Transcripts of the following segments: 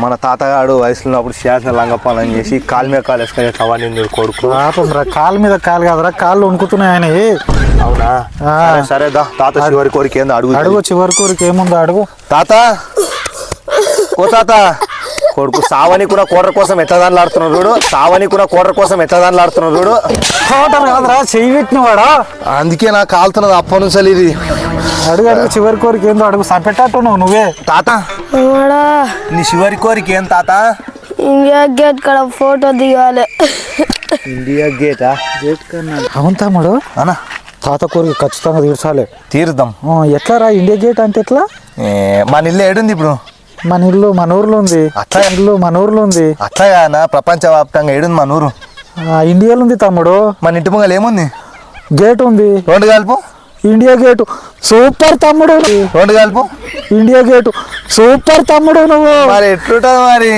మన తాతగాడు వయసులో ఉన్నప్పుడు చేసిన లంగపాలని చేసి కాలు మీద కాలు వేసుకుని కవాని కొడుకు కాలు మీద కాలు కాదురా, కాళ్ళు వణుకుతున్నాయని. అవునా? సరే దా తాత చివరి కోరిక ఏందో అడుగు. అడుగు, చివరి కోరిక ఏముందో అడుగు. తాత, ఓ తాత, కొడుకు సావని కూడా కోటర కోసం ఎత్తదాన్లాడుతున్నాడు చూడు. సావని కూడా కోటర కోసం ఎత్తదాన్లాడుతున్నాడు చూడు. కోటర కాదురా, చెయ్యి పెట్టిన వాడా. అందుకే నాకు కాలుతున్నది అప్పటి నుంచి ఇది. అడుగు అడుగు, చివరి కోరిక ఏందో అడుగు. పెట్టట్టున్నావు నువ్వే. తాత, నీ చివరి కోరిక ఏం తాత? ఇండియా గేట్ కాడ ఫోటో దిగాలి. ఇండియా గేటా? గేట్ కన్నా. అవును తమ్ముడు, అన్నా తాత కోరిక ఖచ్చితంగా తీర్చాలి. తీరుద్దాం. ఎట్లా రా ఇండియా గేట్ అంటే ఎట్లా? మన ఇల్లు ఏడుంది ఇప్పుడు? మన ఇల్లు మన ఊర్లో ఉంది. అట్లా ఇల్లు మన ఊర్లో ఉంది. అట్లాగా ప్రపంచవ్యాప్తంగా ఏడుంది మన ఊరు? ఇండియాలో ఉంది తమ్ముడు. మన ఇంటి ముంగలు ఏముంది? గేట్ ఉంది. రెండు కలుపు. ఇండియా గేటు సూపర్ తమ్ముడు. రెండు కలుపు. ఇండియా గేటు సూపర్ తమ్ముడు. నువ్వు మరి ఎట్లుంటది మరి?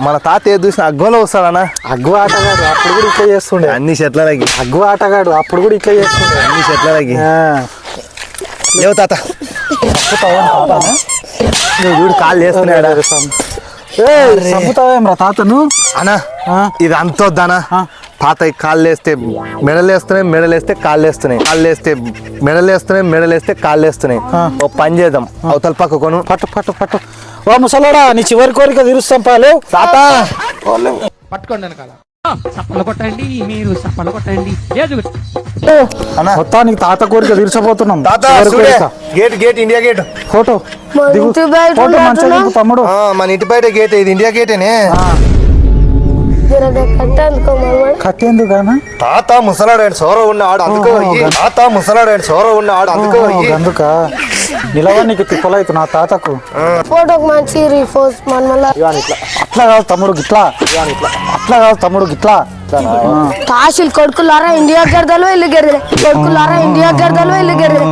మన తాత ఏది చూసిన అగ్గోలో వస్తాడనా? అగ్గు ఆటగాడు అప్పుడు కూడా ఇట్లా చేస్తుండే. అన్ని చెట్లకి అగ్గు ఆటగాడు అప్పుడు కూడా ఇట్లా చేస్తుండే. అన్ని చెట్లకి. లేవు తాత, నువ్వు చూడు కాళ్ళు వేస్తున్నాడా? చంపుతావేం రా తాతను? అనా ఇది అంత వద్దనా? తాత కాళ్ళు వేస్తే మెడలు వేస్తున్నాయి, మెడలు వేస్తే కాళ్ళు వేస్తున్నాయి, కాళ్ళు వేస్తే మెడలు వేస్తున్నాయి, మెడలు వేస్తే కాళ్ళు వేస్తున్నాయి. ఓ పని చేద్దాం, అవతల పక్క కొను. పట్టు పట్టు పట్టు. ఓ ముసలోడా, నీ చివరి కోరిక తీరుస్తాం పాలు. తాత పట్టుకోండి వెనకాల చప్పలు కొట్టండి, మీరు చప్పలు కొట్టండి. మొత్తానికి తాత కోరిక తీర్చబోతున్నాం. తాత gate gate India gate photo దిగు. ఫోటో మంచిగా దిగు తమ్ముడు. మన ఇంటి బయట గేట్ ఇది ఇండియా గేటేనే. కట్టేందుకు కానా? తాత ముసలాడు సోర ఉన్నాడు అందుకో. తాత ముసలాడు సోర ఉన్నాడు అందుకో. అందుక నిలవానికి తిప్పలైతు నా తాతకు. ఫోటోకి మంచి రీఫోర్స్ మన అట్లా కాదు తమ్ముడు గిట్లా. అట్లా కాదు తమ్ముడు గిట్లా. తహసీల్ కొడుకులారా ఇండియా గెడదలు ఇల్లు గెడదలే. కొడుకులారా ఇండియా గెడదలు ఇల్లు గెడదలే.